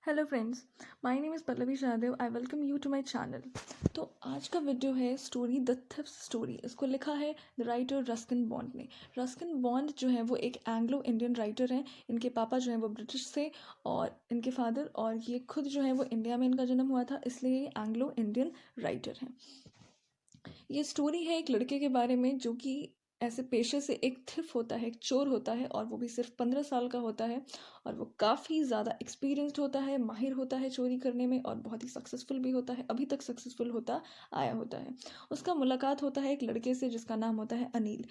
Hello friends, my name is Pallavi Shahdeo. I welcome you to my channel. तो आज का video है स्टोरी द थिफ्ट स्टोरी। इसको लिखा है द राइटर रस्किन बॉन्ड ने। रस्किन बॉन्ड जो है वो एक एंग्लो इंडियन राइटर हैं। इनके पापा जो हैं वो ब्रिटिश थे और इनके फादर, और ये खुद जो है वो इंडिया में इनका जन्म हुआ था, इसलिए ये एंग्लो इंडियन राइटर हैं। ये स्टोरी है एक लड़के के बारे में जो कि ऐसे पेशे से एक थिफ होता है, एक चोर होता है, और वो भी सिर्फ 15 साल का होता है। और वो काफ़ी ज़्यादा एक्सपीरियंस्ड होता है, माहिर होता है चोरी करने में, और बहुत ही सक्सेसफुल भी होता है, अभी तक सक्सेसफुल होता आया होता है। उसका मुलाकात होता है एक लड़के से जिसका नाम होता है अनिल।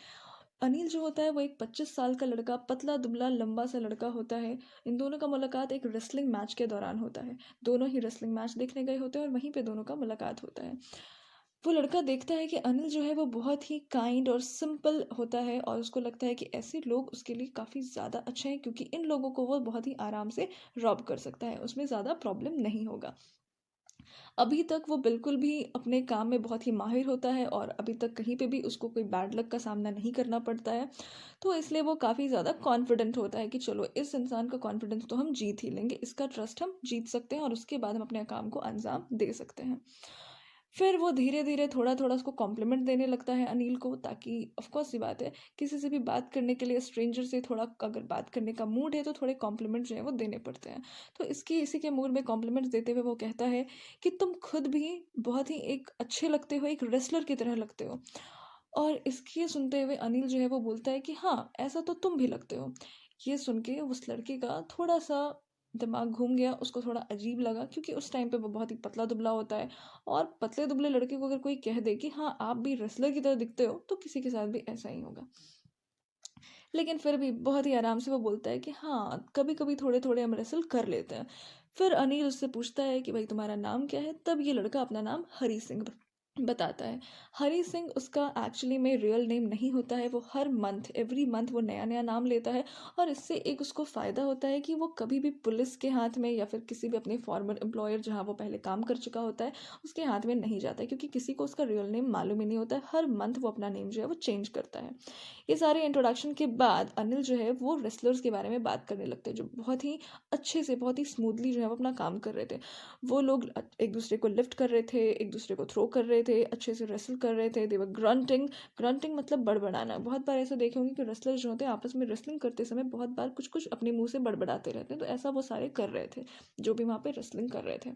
अनिल जो होता है वो एक 25 साल का लड़का, पतला दुबला लंबा सा लड़का होता है। इन दोनों का मुलाकात एक रेसलिंग मैच के दौरान होता है। दोनों ही रेसलिंग मैच देखने गए होते हैं और वहीं पे दोनों का मुलाकात होता है। वो लड़का देखता है कि अनिल जो है वो बहुत ही काइंड और सिंपल होता है, और उसको लगता है कि ऐसे लोग उसके लिए काफ़ी ज़्यादा अच्छे हैं, क्योंकि इन लोगों को वो बहुत ही आराम से रॉब कर सकता है, उसमें ज़्यादा प्रॉब्लम नहीं होगा। अभी तक वो बिल्कुल भी अपने काम में बहुत ही माहिर होता है, और अभी तक कहीं पे भी उसको कोई बैड लक का सामना नहीं करना पड़ता है। तो इसलिए वो काफ़ी ज़्यादा कॉन्फिडेंट होता है कि चलो, इस इंसान का कॉन्फिडेंस तो हम जीत ही लेंगे, इसका ट्रस्ट हम जीत सकते हैं, और उसके बाद हम अपने काम को अंजाम दे सकते हैं। फिर वो धीरे धीरे थोड़ा थोड़ा उसको कॉम्प्लीमेंट देने लगता है अनिल को, ताकि ऑफ कोर्स सी बात है, किसी से भी बात करने के लिए स्ट्रेंजर से थोड़ा अगर बात करने का मूड है तो थोड़े कॉम्प्लीमेंट जो है वो देने पड़ते हैं। तो इसी के मूड में कॉम्प्लीमेंट्स देते हुए वो कहता है कि तुम खुद भी बहुत ही एक अच्छे लगते हो, एक रेसलर की तरह लगते हो। और इसके सुनते हुए अनिल जो है वो बोलता है कि हाँ, ऐसा तो तुम भी लगते हो। ये सुन के उस लड़के का थोड़ा सा दिमाग घूम गया, उसको थोड़ा अजीब लगा, क्योंकि उस टाइम पे वो बहुत ही पतला दुबला होता है। और पतले दुबले लड़के को अगर कोई कह दे कि हाँ, आप भी रेसलर की तरह दिखते हो, तो किसी के साथ भी ऐसा ही होगा। लेकिन फिर भी बहुत ही आराम से वो बोलता है कि हाँ, कभी कभी थोड़े थोड़े हम रेसल कर लेते हैं। फिर अनिल उससे पूछता है कि भाई, तुम्हारा नाम क्या है? तब ये लड़का अपना नाम हरी सिंह बताता है। हरी सिंह उसका एक्चुअली में रियल नेम नहीं होता है। वो हर मंथ, एवरी मंथ वो नया नया नाम लेता है। और इससे एक उसको फ़ायदा होता है कि वो कभी भी पुलिस के हाथ में या फिर किसी भी अपने फॉर्मर एम्प्लॉयर जहाँ वो पहले काम कर चुका होता है, उसके हाथ में नहीं जाता है, क्योंकि किसी को उसका रियल नेम मालूम ही नहीं होता है। हर मंथ वो अपना नेम जो है वो चेंज करता है। ये सारे इंट्रोडक्शन के बाद अनिल जो है वो रेसलर्स के बारे में बात करने लगते हैं, जो बहुत ही अच्छे से, बहुत ही स्मूथली जो है वो अपना काम कर रहे थे। वो लोग एक दूसरे को लिफ्ट कर रहे थे, एक दूसरे को थ्रो कर रहे थे, अच्छे से रेसल कर रहे थे। देवर ग्रंटिंग। ग्रंटिंग मतलब बड़बड़ाना। बहुत बार ऐसा देखे होंगे कि रेसलर जो होते हैं आपस में रेसलिंग करते समय बहुत बार कुछ कुछ अपने मुंह से बड़बड़ाते रहते हैं, तो ऐसा वो सारे कर रहे थे जो भी वहाँ पे रेसलिंग कर रहे थे।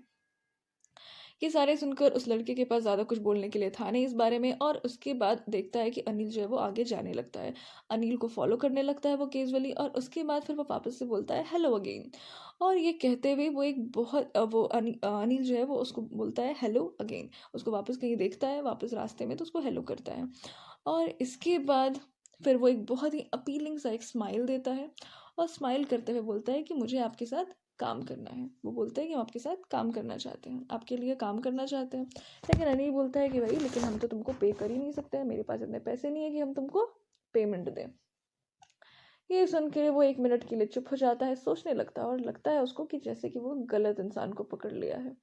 ये सारे सुनकर उस लड़के के पास ज़्यादा कुछ बोलने के लिए था नहीं इस बारे में, और उसके बाद देखता है कि अनिल जो है वो आगे जाने लगता है। अनिल को फॉलो करने लगता है वो केजुअली, और उसके बाद फिर वो वापस से बोलता है हेलो अगेन। और ये कहते हुए वो एक बहुत अनिल जो है वो उसको बोलता है हेलो अगेन। उसको वापस कहीं देखता है, वापस रास्ते में, तो उसको हेलो करता है। और इसके बाद फिर वो एक बहुत ही अपीलिंग सा एक स्माइल देता है, और स्माइल करते हुए बोलता है कि मुझे आपके साथ काम करना है। वो बोलते हैं कि हम आपके साथ काम करना चाहते हैं, आपके लिए काम करना चाहते हैं। लेकिन अनिल बोलता है कि भाई, लेकिन हम तो तुमको पे कर ही नहीं सकते हैं, मेरे पास इतने पैसे नहीं है कि हम तुमको पेमेंट दें। ये सुन के वो 1 मिनट के लिए चुप हो जाता है, सोचने लगता है, और लगता है उसको कि जैसे कि वो गलत इंसान को पकड़ लिया है।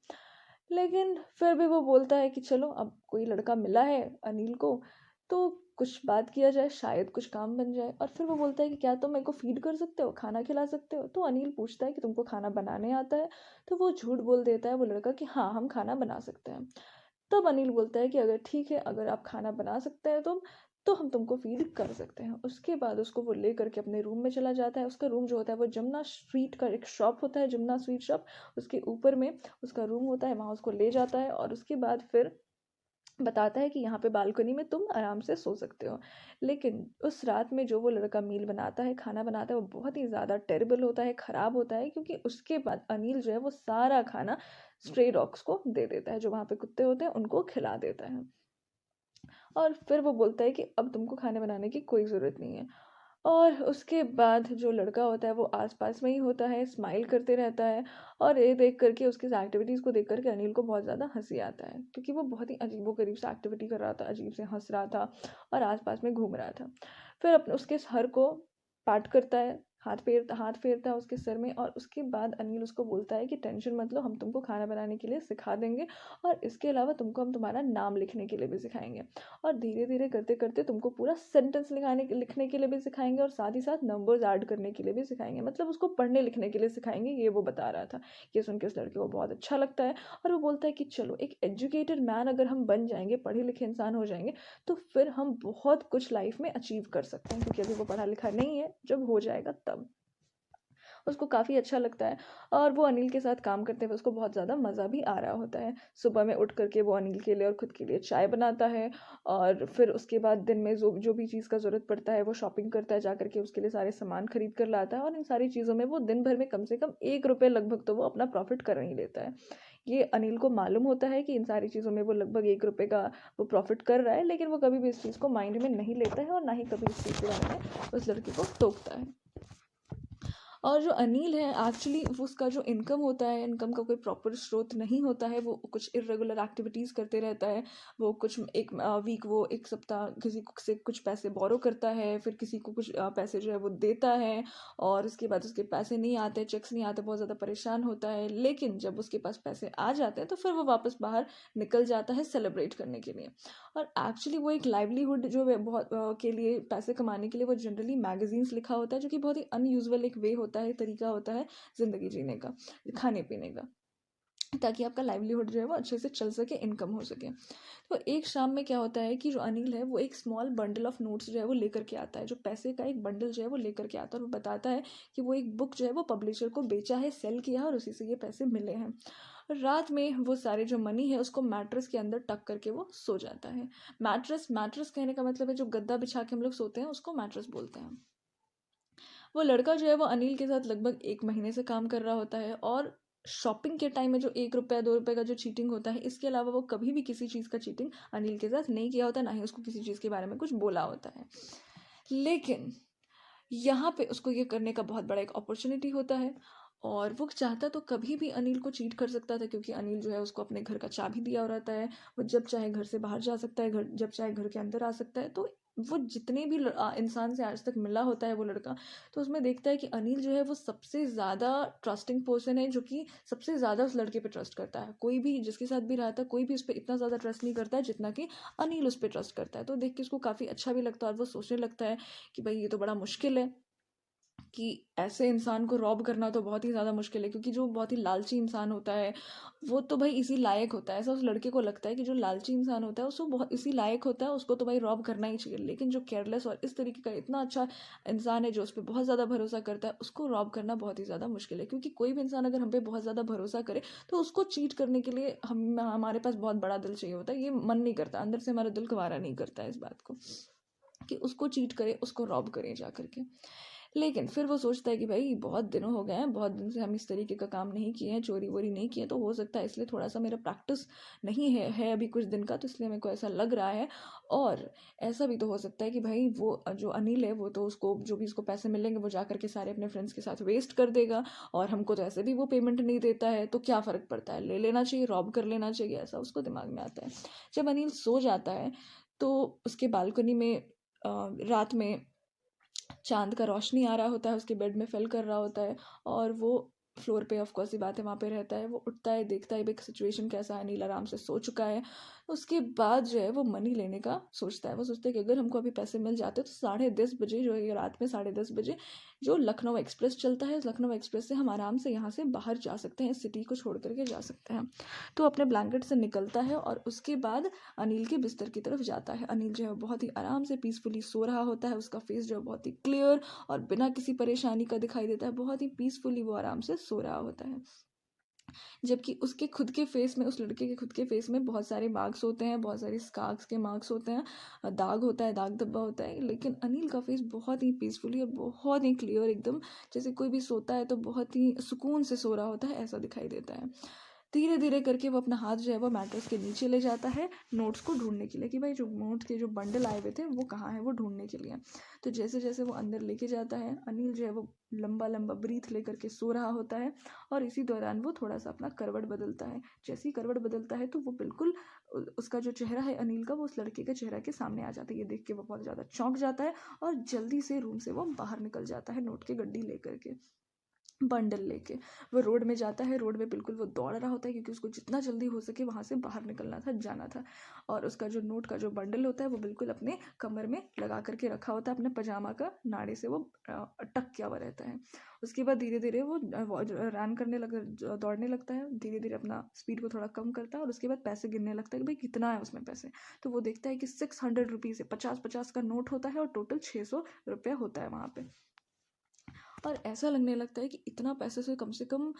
लेकिन फिर भी वो बोलता है कि चलो, अब कोई लड़का मिला है अनिल को, तो कुछ बात किया जाए, शायद कुछ काम बन जाए। और फिर वो बोलता है कि क्या तुम मेरे को फीड कर सकते हो, खाना खिला सकते हो? तो अनिल पूछता है कि तुमको खाना बनाने आता है? तो वो झूठ बोल देता है वो लड़का कि हाँ, हम खाना बना सकते हैं। तब अनिल बोलता है कि अगर ठीक है, अगर आप खाना बना सकते हैं तो हम तुमको फीड कर सकते हैं। उसके बाद उसको वो ले करके अपने रूम में चला जाता है। उसका रूम जो होता है वो जमुना स्ट्रीट का एक शॉप होता है, जमुना स्वीट शॉप, उसके ऊपर में उसका रूम होता है। वहाँ उसको ले जाता है, और उसके बाद फिर बताता है कि यहाँ पे बालकनी में तुम आराम से सो सकते हो। लेकिन उस रात में जो वो लड़का मील बनाता है, खाना बनाता है, वो बहुत ही ज़्यादा टेरिबल होता है, ख़राब होता है, क्योंकि उसके बाद अनिल जो है वो सारा खाना स्ट्रे डॉग्स को दे देता है, जो वहाँ पे कुत्ते होते हैं उनको खिला देता है। और फिर वो बोलता है कि अब तुमको खाने बनाने की कोई ज़रूरत नहीं है। और उसके बाद जो लड़का होता है वो आसपास में ही होता है, स्माइल करते रहता है। और ये देख करके, उसकी एक्टिविटीज़ को देख करके अनिल को बहुत ज़्यादा हंसी आता है, क्योंकि वो बहुत ही अजीबोगरीब सा एक्टिविटी कर रहा था, अजीब से हंस रहा था और आसपास में घूम रहा था। फिर अपने उसके सर को पार्ट करता है, हाथ फेरता है उसके सर में, और उसके बाद अनिल उसको बोलता है कि टेंशन मत लो, हम तुमको खाना बनाने के लिए सिखा देंगे, और इसके अलावा तुमको हम तुम्हारा नाम लिखने के लिए भी सिखाएंगे, और धीरे धीरे करते करते तुमको पूरा सेंटेंस लिखने के लिए भी सिखाएंगे, और साथ ही साथ नंबर्स ऐड करने के लिए भी सिखाएंगे, मतलब उसको पढ़ने लिखने के लिए सिखाएंगे। ये वो बता रहा था। ये सुन के उस लड़के को बहुत अच्छा लगता है, और वो बोलता है कि चलो, एक एजुकेटेड मैन अगर हम बन जाएंगे, पढ़े लिखे इंसान हो जाएंगे, तो फिर हम बहुत कुछ लाइफ में अचीव कर सकते हैं, क्योंकि अभी वो पढ़ा लिखा नहीं है, जब हो जाएगा तब। उसको काफ़ी अच्छा लगता है, और वो अनिल के साथ काम करते हुए उसको बहुत ज़्यादा मज़ा भी आ रहा होता है। सुबह में उठ करके वो अनिल के लिए और ख़ुद के लिए चाय बनाता है, और फिर उसके बाद दिन में जो जो भी चीज़ का ज़रूरत पड़ता है वो शॉपिंग करता है, जा करके उसके लिए सारे सामान खरीद कर लाता है, और इन सारी चीज़ों में वो दिन भर में कम से कम 1 रुपये लगभग तो वो अपना प्रॉफिट कर ही लेता है। ये अनिल को मालूम होता है कि इन सारी चीज़ों में वो लगभग 1 रुपये का वो प्रॉफिट कर रहा है, लेकिन वो कभी भी इस चीज़ को माइंड में नहीं लेता है, और ना ही कभी इस चीज़ के बारे में उस लड़के को टोकता है। और जो अनिल है, एक्चुअली उसका जो इनकम होता है, इनकम का कोई प्रॉपर स्रोत नहीं होता है, वो कुछ इर्रेगुलर एक्टिविटीज़ करते रहता है। वो कुछ एक वीक, वो एक सप्ताह किसी से कुछ पैसे बोरो करता है, फिर किसी को कुछ पैसे जो है वो देता है, और उसके बाद उसके पैसे नहीं आते, चेक्स नहीं आते, बहुत ज़्यादा परेशान होता है। लेकिन जब उसके पास पैसे आ जाते हैं तो फिर वो वापस बाहर निकल जाता है सेलिब्रेट करने के लिए। और एक्चुअली वो एक लाइवलीहुड जो है बहुत के लिए, पैसे कमाने के लिए वो जनरली मैगजीन्स लिखा होता है, जो कि बहुत ही अनयूजुअल एक वे होता है, तरीका होता है ज़िंदगी जीने का, खाने पीने का, ताकि आपका लाइवलीहुड जो है वो अच्छे से चल सके, इनकम हो सके। तो एक शाम में क्या होता है कि जो अनिल है वो एक स्मॉल बंडल ऑफ नोट्स जो है वो लेकर के आता है, जो पैसे का एक बंडल जो है वो लेकर के आता है, और वो बताता है कि वो एक बुक जो है वो पब्लिशर को बेचा है, सेल किया है, और उसी से ये पैसे मिले हैं। रात में वो सारे जो मनी है उसको मैट्रेस के अंदर टक करके वो सो जाता है। मैट्रेस मैट्रेस कहने का मतलब है जो गद्दा बिछा के हम लोग सोते हैं, उसको मैट्रेस बोलते हैं। वो लड़का जो है वो अनिल के साथ लगभग 1 महीने से काम कर रहा होता है, और शॉपिंग के टाइम में जो 1 रुपया 2 रुपये का जो चीटिंग होता है, इसके अलावा वो कभी भी किसी चीज़ का चीटिंग अनिल के साथ नहीं किया होता, ना ही उसको किसी चीज़ के बारे में कुछ बोला होता है। लेकिन यहाँ पे उसको ये करने का बहुत बड़ा एक अपॉर्चुनिटी होता है, और वो चाहता तो कभी भी अनिल को चीट कर सकता था, क्योंकि अनिल जो है उसको अपने घर का चाबी दिया हो रहता है। वो जब चाहे घर से बाहर जा सकता है, घर जब चाहे घर के अंदर आ सकता है। तो वो जितने भी इंसान से आज तक मिला होता है वो लड़का, तो उसमें देखता है कि अनिल जो है वो सबसे ज़्यादा ट्रस्टिंग पर्सन है, जो कि सबसे ज़्यादा उस लड़के पे ट्रस्ट करता है। कोई भी जिसके साथ भी रहता है, कोई भी उस पर इतना ज़्यादा ट्रस्ट नहीं करता है जितना कि अनिल उस पर ट्रस्ट करता है। तो देख के उसको काफ़ी अच्छा भी लगता है, और वो सोचने लगता है कि भाई ये तो बड़ा मुश्किल है, कि ऐसे इंसान को रॉब करना तो बहुत ही ज़्यादा मुश्किल है, क्योंकि जो बहुत ही लालची इंसान होता है वो तो भाई इसी लायक होता है। ऐसा उस लड़के को लगता है कि जो लालची इंसान होता है उसको बहुत इसी लायक होता है, उसको तो भाई रॉब करना ही चाहिए। लेकिन जो केयरलेस और इस तरीके का इतना अच्छा इंसान है, जो उस पर बहुत ज़्यादा भरोसा करता है, उसको रॉब करना बहुत ही ज़्यादा मुश्किल है। क्योंकि कोई भी इंसान अगर हम पे बहुत ज़्यादा भरोसा करे, तो उसको चीट करने के लिए हमारे पास बहुत बड़ा दिल चाहिए होता है। ये मन नहीं करता, अंदर से हमारा दिल गवारा नहीं करता है इस बात को, कि उसको चीट करे, उसको रॉब करें जा करके। लेकिन फिर वो सोचता है कि भाई बहुत दिनों हो गए हैं, बहुत दिन से हम इस तरीके का काम नहीं किए हैं, चोरी वोरी नहीं किए, तो हो सकता है इसलिए थोड़ा सा मेरा प्रैक्टिस नहीं है अभी कुछ दिन का, तो इसलिए मेरे को ऐसा लग रहा है। और ऐसा भी तो हो सकता है कि भाई वो जो अनिल है वो तो उसको जो भी उसको पैसे मिलेंगे वो जा करके सारे अपने फ्रेंड्स के साथ वेस्ट कर देगा, और हमको तो ऐसे भी वो पेमेंट नहीं देता है, तो क्या फ़र्क पड़ता है, ले लेना चाहिए, रॉब कर लेना चाहिए, ऐसा उसको दिमाग में आता है। जब अनिल सो जाता है तो उसके बालकनी में रात में चाँद का रोशनी आ रहा होता है, उसके बेड में फ़ेल कर रहा होता है, और वो फ्लोर पे ऑफ कोर्स सी बात है वहाँ पे रहता है। वो उठता है, देखता है भाई सिचुएशन कैसा है, अनिल आराम से सो चुका है। उसके बाद जो है वो मनी लेने का सोचता है। वो सोचता है कि अगर हमको अभी पैसे मिल जाते तो 10:30 बजे जो है, रात में 10:30 बजे जो लखनऊ एक्सप्रेस चलता है, उस लखनऊ एक्सप्रेस से हम आराम से यहाँ से बाहर जा सकते हैं, इस सिटी को छोड़ कर के जा सकते हैं। तो अपने ब्लैंकेट से निकलता है, और उसके बाद अनिल के बिस्तर की तरफ जाता है। अनिल जो है बहुत ही आराम से पीसफुली सो रहा होता है, उसका फेस जो है बहुत ही क्लियर और बिना किसी परेशानी का दिखाई देता है, बहुत ही पीसफुली वो आराम से सो रहा होता है। जबकि उसके खुद के फेस में, उस लड़के के खुद के फेस में बहुत सारे मार्क्स होते हैं, बहुत सारे स्कार्स के मार्क्स होते हैं, दाग होता है, दाग धब्बा होता है। लेकिन अनिल का फेस बहुत ही पीसफुली और बहुत ही क्लियर, एकदम जैसे कोई भी सोता है तो बहुत ही सुकून से सो रहा होता है, ऐसा दिखाई देता है। धीरे धीरे करके वो अपना हाथ जो है वो मैट्रेस के नीचे ले जाता है नोट्स को ढूंढने के लिए कि भाई जो नोट के जो बंडल आए हुए थे वो कहाँ है, वो ढूंढने के लिए। तो जैसे जैसे वो अंदर लेके जाता है, अनिल जो है वो लंबा लंबा ब्रीथ लेकर के सो रहा होता है और इसी दौरान वो थोड़ा सा अपना करवट बदलता है। जैसे ही करवट बदलता है तो वो बिल्कुल उसका जो चेहरा है अनिल का, वो उस लड़के के चेहरा के सामने आ जाता है। ये देख के वो बहुत ज़्यादा चौंक जाता है और जल्दी से रूम से वो बाहर निकल जाता है नोट की गड्डी लेकर के, बंडल लेके। वो रोड में जाता है, रोड में बिल्कुल वो दौड़ रहा होता है क्योंकि उसको जितना जल्दी हो सके वहाँ से बाहर निकलना था, जाना था। और उसका जो नोट का जो बंडल होता है वो बिल्कुल अपने कमर में लगा करके रखा होता है, अपने पजामा का नाड़े से वो अटक किया हुआ रहता है। उसके बाद धीरे धीरे वो रन करने लग दौड़ने लगता है, धीरे धीरे अपना स्पीड को थोड़ा कम करता है और उसके बाद पैसे गिनने लगता है कि भाई कितना है उसमें पैसे। तो वो देखता है कि 600 रुपीज़ है, 50-50 का नोट होता है और टोटल 600 रुपया होता है वहाँ पे। और ऐसा लगने लगता है कि इतना पैसे से कम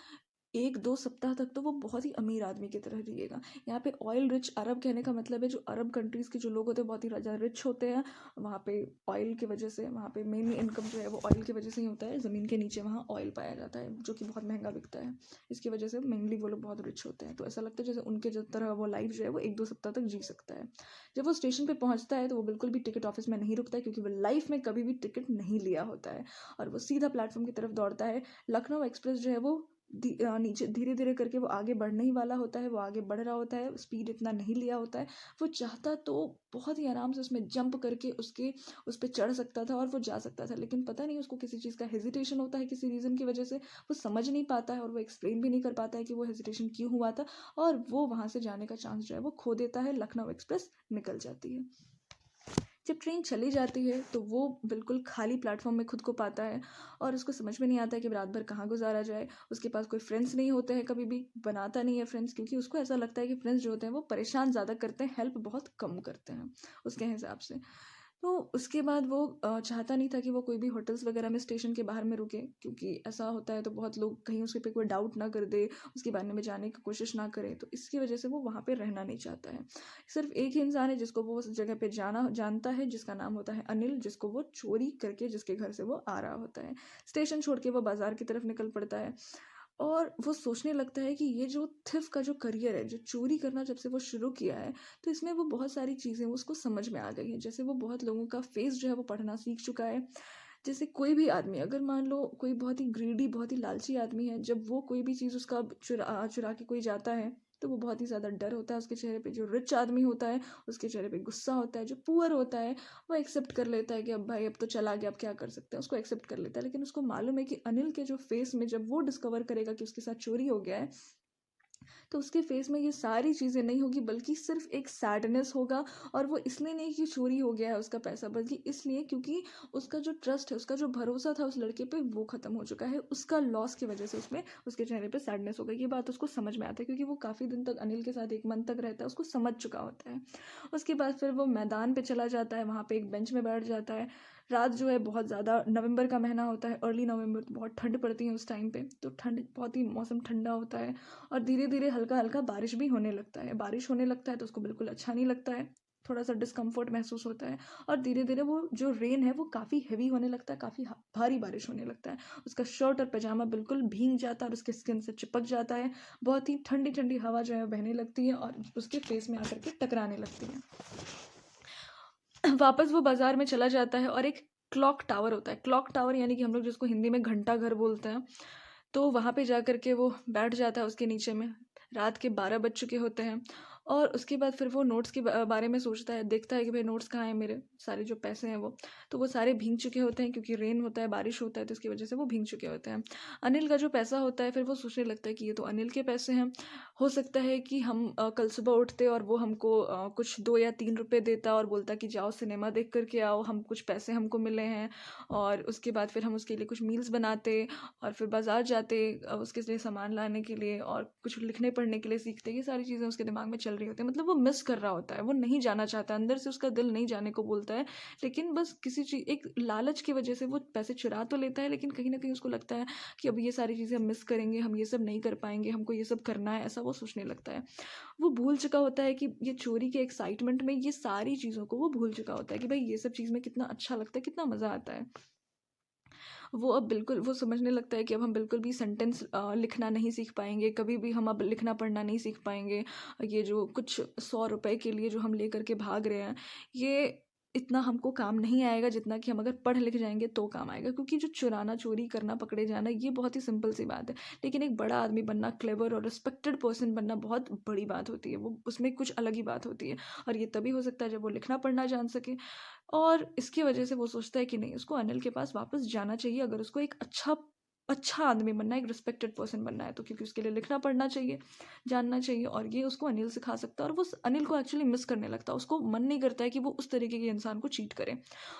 1-2 सप्ताह तक तो वो बहुत ही अमीर आदमी की तरह जिएगा। यहाँ पे ऑयल रिच अरब कहने का मतलब है जो अरब कंट्रीज़ के जो लोग होते हैं बहुत ही ज़्यादा रिच होते हैं। वहाँ पे ऑयल की वजह से, वहाँ पे मेनली इनकम जो है वो ऑयल की वजह से ही होता है। ज़मीन के नीचे वहाँ ऑयल पाया जाता है जो कि बहुत महंगा बिकता है। इसकी वजह से मेनली वो लोग बहुत रिच होते हैं। तो ऐसा लगता है जैसे उनके जिस तरह वो लाइफ जो है वो 1-2 सप्ताह तक जी सकता है। जब वो स्टेशन पर पहुँचता है तो वो बिल्कुल भी टिकट ऑफिस में नहीं रुकता है क्योंकि वो लाइफ में कभी भी टिकट नहीं लिया होता है। और वो सीधा प्लेटफॉर्म की तरफ दौड़ता है। लखनऊ एक्सप्रेस जो है वो नीचे धीरे धीरे करके वो आगे बढ़ने ही वाला होता है, वो आगे बढ़ रहा होता है, स्पीड इतना नहीं लिया होता है। वो चाहता तो बहुत ही आराम से उसमें जंप करके उस पर चढ़ सकता था और वो जा सकता था, लेकिन पता नहीं उसको किसी चीज़ का हेजिटेशन होता है, किसी रीज़न की वजह से वो समझ नहीं पाता है और वो एक्सप्लेन भी नहीं कर पाता है कि वो हेजिटेशन क्यों हुआ था। और वो वहाँ से जाने का चांस जो है वो खो देता है। लखनऊ एक्सप्रेस निकल जाती है। जब ट्रेन चली जाती है तो वो बिल्कुल खाली प्लेटफॉर्म में खुद को पाता है और उसको समझ में नहीं आता है कि रात भर कहाँ गुजारा जाए। उसके पास कोई फ्रेंड्स नहीं होते हैं, कभी भी बनाता नहीं है फ्रेंड्स, क्योंकि उसको ऐसा लगता है कि फ्रेंड्स जो होते हैं वो परेशान ज़्यादा करते हैं, हेल्प बहुत कम करते हैं उसके हिसाब से। तो उसके बाद वो चाहता नहीं था कि वो कोई भी होटल्स वगैरह में स्टेशन के बाहर में रुके, क्योंकि ऐसा होता है तो बहुत लोग कहीं उसके पे कोई डाउट ना कर दे, उसके बारे में जानने की कोशिश ना करे, तो इसकी वजह से वो वहाँ पे रहना नहीं चाहता है। सिर्फ एक ही इंसान है जिसको वो उस जगह पे जानता है, जिसका नाम होता है अनिल, जिसको वो चोरी करके जिसके घर से वो आ रहा होता है। स्टेशन छोड़ के वो बाजार की तरफ निकल पड़ता है और वो सोचने लगता है कि ये जो थिफ का जो करियर है, जो चोरी करना जब से वो शुरू किया है, तो इसमें वो बहुत सारी चीज़ें उसको समझ में आ गई हैं। जैसे वो बहुत लोगों का फेस जो है वो पढ़ना सीख चुका है। जैसे कोई भी आदमी, अगर मान लो कोई बहुत ही ग्रीडी, बहुत ही लालची आदमी है, जब वो कोई भी चीज़ उसका चुरा के कोई जाता है तो वो बहुत ही ज़्यादा डर होता है उसके चेहरे पे। जो रिच आदमी होता है उसके चेहरे पे गुस्सा होता है। जो पुअर होता है वो एक्सेप्ट कर लेता है कि अब भाई अब तो चला गया, अब क्या कर सकते हैं, उसको एक्सेप्ट कर लेता है। लेकिन उसको मालूम है कि अनिल के जो फेस में जब वो डिस्कवर करेगा कि उसके साथ चोरी हो गया है, तो उसके फेस में ये सारी चीज़ें नहीं होगी, बल्कि सिर्फ एक सैडनेस होगा। और वो इसलिए नहीं कि चोरी हो गया है उसका पैसा, बल्कि इसलिए क्योंकि उसका जो ट्रस्ट है, उसका जो भरोसा था उस लड़के पे, वो ख़त्म हो चुका है। उसका लॉस की वजह से उसमें उसके चेहरे पे सैडनेस हो गई। ये बात उसको समझ में आता है क्योंकि वो काफ़ी दिन तक अनिल के साथ एक मंथ तक रहता है, उसको समझ चुका होता है। उसके बाद फिर वो मैदान पे चला जाता है, वहाँ पे एक बेंच में बैठ जाता है। रात जो है बहुत ज़्यादा, नवंबर का महीना होता है, अर्ली नवंबर, तो बहुत ठंड पड़ती है उस टाइम पे, तो ठंड, बहुत ही मौसम ठंडा होता है और धीरे धीरे हल्का हल्का बारिश भी होने लगता है। बारिश होने लगता है तो उसको बिल्कुल अच्छा नहीं लगता है, थोड़ा सा डिस्कम्फर्ट महसूस होता है। और धीरे धीरे वो जो रेन है वो काफ़ी हैवी होने लगता है, काफ़ी भारी बारिश होने लगता है। उसका शर्ट और पजामा बिल्कुल भीग जाता है और उसके स्किन से चिपक जाता है। बहुत ही ठंडी ठंडी हवा जो है बहने लगती है और उसके फेस में आकर के टकराने लगती है। वापस वो बाजार में चला जाता है और एक क्लॉक टावर होता है। क्लॉक टावर यानी कि हम लोग जिसको हिंदी में घंटा घर बोलते हैं, तो वहाँ पे जा कर के वो बैठ जाता है उसके नीचे में। रात के 12 बज चुके होते हैं और उसके बाद फिर वो नोट्स के बारे में सोचता है, देखता है कि भाई नोट्स कहाँ हैं मेरे, सारे जो पैसे हैं वो। तो वो सारे भीग चुके होते हैं क्योंकि रेन होता है, बारिश होता है, तो इसकी वजह से वो भीग चुके होते हैं। अनिल का जो पैसा होता है, फिर वो सोचने लगता है कि ये तो अनिल के पैसे हैं। हो सकता है कि हम कल सुबह उठते और वो हमको कुछ 2 या 3 रुपए देता और बोलता कि जाओ सिनेमा देख कर के आओ, हम कुछ पैसे हमको मिले हैं। और उसके बाद फिर हम उसके लिए कुछ मील्स बनाते और फिर बाज़ार जाते उसके लिए सामान लाने के लिए और कुछ लिखने पढ़ने के लिए सीखते। ये सारी चीज़ें उसके दिमाग में चल रही होती हैं। मतलब वो मिस कर रहा होता है, वो नहीं जाना चाहता, अंदर से उसका दिल नहीं जाने को बोलता है, लेकिन बस किसी चीज़, एक लालच की वजह से वो पैसे चुरा तो लेता है, लेकिन कहीं ना कहीं उसको लगता है कि अब ये सारी चीज़ें हम मिस करेंगे, हम ये सब नहीं कर पाएंगे, हमको ये सब करना है, ऐसा वो सोचने लगता है। वो भूल चुका होता है कि ये चोरी के एक्साइटमेंट में ये सारी चीज़ों को वो भूल चुका होता है कि भाई ये सब चीज़ में कितना अच्छा लगता है, कितना मज़ा आता है। वो अब बिल्कुल वो समझने लगता है कि अब हम बिल्कुल भी सेंटेंस लिखना नहीं सीख पाएंगे, कभी भी हम अब लिखना पढ़ना नहीं सीख पाएंगे। ये जो कुछ 100 रुपए के लिए जो हम लेकर के भाग रहे हैं, ये इतना हमको काम नहीं आएगा जितना कि हम अगर पढ़ लिख जाएंगे तो काम आएगा। क्योंकि जो चुराना चोरी करना पकड़े जाना ये बहुत ही सिंपल सी बात है, लेकिन एक बड़ा आदमी बनना, क्लेवर और रिस्पेक्टेड पर्सन बनना बहुत बड़ी बात होती है। वो उसमें कुछ अलग ही बात होती है, और ये तभी हो सकता है जब वो लिखना पढ़ना जान सके। और इसकी वजह से वो सोचता है कि नहीं, उसको अनिल के पास वापस जाना चाहिए अगर उसको एक अच्छा अच्छा आदमी बनना है, एक रिस्पेक्टेड पर्सन बनना है तो। क्योंकि उसके लिए लिखना पढ़ना चाहिए, जानना चाहिए, और ये उसको अनिल सिखा सकता है। और वो अनिल को एक्चुअली मिस करने लगता है, उसको मन नहीं करता है कि वो उस तरीके के इंसान को चीट करे।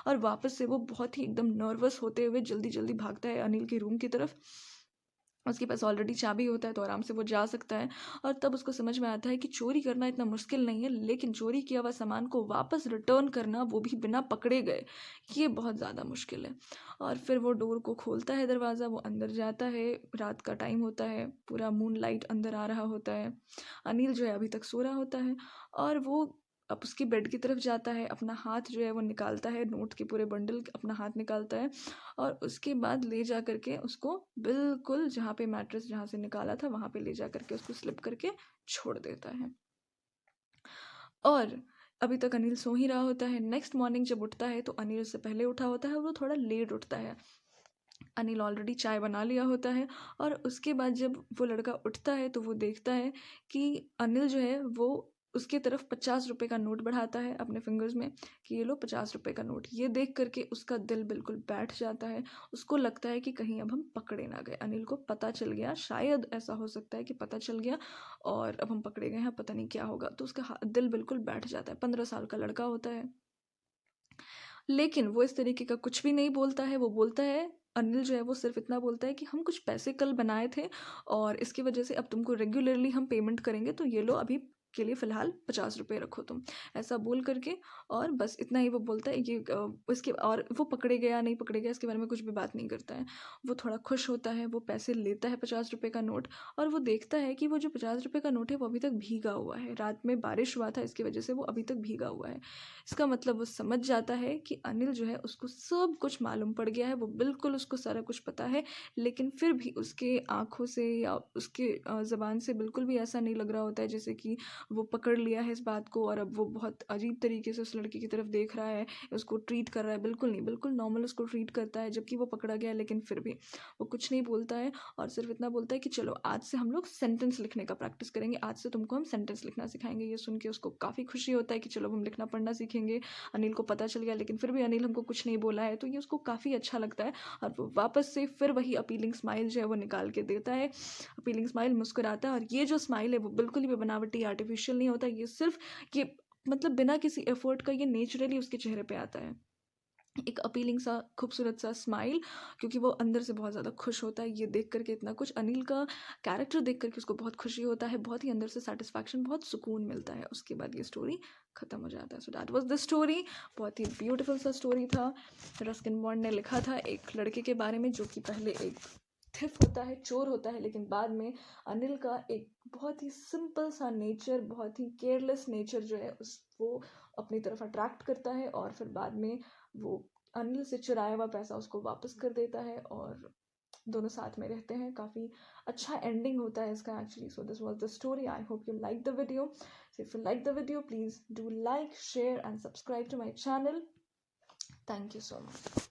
और वापस से वो बहुत ही एकदम नर्वस होते हुए जल्दी जल्दी भागता है अनिल के रूम की तरफ। उसके पास ऑलरेडी चाबी होता है तो आराम से वो जा सकता है। और तब उसको समझ में आता है कि चोरी करना इतना मुश्किल नहीं है, लेकिन चोरी किया हुआ सामान को वापस रिटर्न करना, वो भी बिना पकड़े गए, ये बहुत ज़्यादा मुश्किल है। और फिर वो डोर को खोलता है, दरवाज़ा, वो अंदर जाता है। रात का टाइम होता है, पूरा मून लाइट अंदर आ रहा होता है। अनिल जो है अभी तक सो रहा होता है, और वो अब उसकी बेड की तरफ जाता है, अपना हाथ जो है वो निकालता है, नोट के पूरे बंडल अपना हाथ निकालता है, और उसके बाद ले जा करके उसको बिल्कुल जहाँ पे मैट्रेस जहाँ से निकाला था वहाँ पे ले जा करके उसको स्लिप करके छोड़ देता है। और अभी तक अनिल सो ही रहा होता है। नेक्स्ट मॉर्निंग जब उठता है तो अनिल उससे पहले उठा होता है और वो थोड़ा लेट उठता है। अनिल ऑलरेडी चाय बना लिया होता है, और उसके बाद जब वो लड़का उठता है तो वो देखता है कि अनिल जो है वो उसके तरफ 50 रुपये का नोट बढ़ाता है अपने फिंगर्स में, कि ये लो 50 रुपये का नोट। ये देख करके उसका दिल बिल्कुल बैठ जाता है। उसको लगता है कि कहीं अब हम पकड़े ना गए, अनिल को पता चल गया, शायद ऐसा हो सकता है कि पता चल गया और अब हम पकड़े गए हैं, पता नहीं क्या होगा। तो उसका दिल बिल्कुल बैठ जाता है। 15 साल का लड़का होता है, लेकिन वो इस तरीके का कुछ भी नहीं बोलता है। वो बोलता है, अनिल जो है वो सिर्फ इतना बोलता है कि हम कुछ पैसे कल बनाए थे और इसकी वजह से अब तुमको रेगुलरली हम पेमेंट करेंगे, तो ये लो अभी के लिए फ़िलहाल 50 रुपये रखो तुम, ऐसा बोल करके। और बस इतना ही वो बोलता है। ये उसके और वो पकड़े गया नहीं पकड़े गया इसके बारे में कुछ भी बात नहीं करता है। वो थोड़ा खुश होता है, वो पैसे लेता है 50 रुपये का नोट, और वो देखता है कि वो जो 50 रुपये का नोट है वो अभी तक भीगा हुआ है। रात में बारिश हुआ था, इसकी वजह से वो अभी तक भीगा हुआ है। इसका मतलब वो समझ जाता है कि अनिल जो है उसको सब कुछ मालूम पड़ गया है, वो बिल्कुल उसको सारा कुछ पता है। लेकिन फिर भी उसके आँखों से या उसके ज़बान से बिल्कुल भी ऐसा नहीं लग रहा होता है जैसे कि वो पकड़ लिया है इस बात को, और अब वो बहुत अजीब तरीके से उस लड़की की तरफ देख रहा है, उसको ट्रीट कर रहा है। बिल्कुल नहीं, बिल्कुल नॉर्मल उसको ट्रीट करता है, जबकि वो पकड़ा गया है। लेकिन फिर भी वो कुछ नहीं बोलता है, और सिर्फ इतना बोलता है कि चलो आज से हम लोग सेंटेंस लिखने का प्रैक्टिस करेंगे, आज से तुमको हम सेंटेंस लिखना सिखाएंगे। ये सुन के उसको काफ़ी खुशी होता है कि चलो हम लिखना पढ़ना सीखेंगे। अनिल को पता चल गया, लेकिन फिर भी अनिल हमको कुछ नहीं बोला है, तो ये उसको काफ़ी अच्छा लगता है। और वो वापस से फिर वही अपीलिंग स्माइल जो है वो निकाल के देता है। अपीलिंग स्माइल, मुस्कुराता है, और ये जो स्माइल है वो बिल्कुल भी बनावटी आर्टिफिशियल नहीं होता। ये सिर्फ ये मतलब बिना किसी एफर्ट का ये नेचुरली उसके चेहरे पे आता है, एक अपीलिंग सा खूबसूरत सा स्माइल, क्योंकि वो अंदर से बहुत ज़्यादा खुश होता है ये देख करके। इतना कुछ अनिल का कैरेक्टर देख करके उसको बहुत खुशी होता है, बहुत ही अंदर से सेटिस्फैक्शन, बहुत सुकून मिलता है। उसके बाद ये स्टोरी ख़त्म हो जाता है। So that was the story. बहुत ही ब्यूटीफुल सा स्टोरी था। रस्किन बॉन्ड ने लिखा था एक लड़के के बारे में जो कि पहले एक थिफ होता है, चोर होता है, लेकिन बाद में अनिल का एक बहुत ही सिंपल सा नेचर, बहुत ही केयरलेस नेचर जो है वो अपनी तरफ अट्रैक्ट करता है, और फिर बाद में वो अनिल से चुराया हुआ पैसा उसको वापस कर देता है, और दोनों साथ में रहते हैं। काफ़ी अच्छा एंडिंग होता है इसका actually. So this was the story. I hope you like the video. So if you like the video, please do like, share and subscribe to my channel. Thank you so much.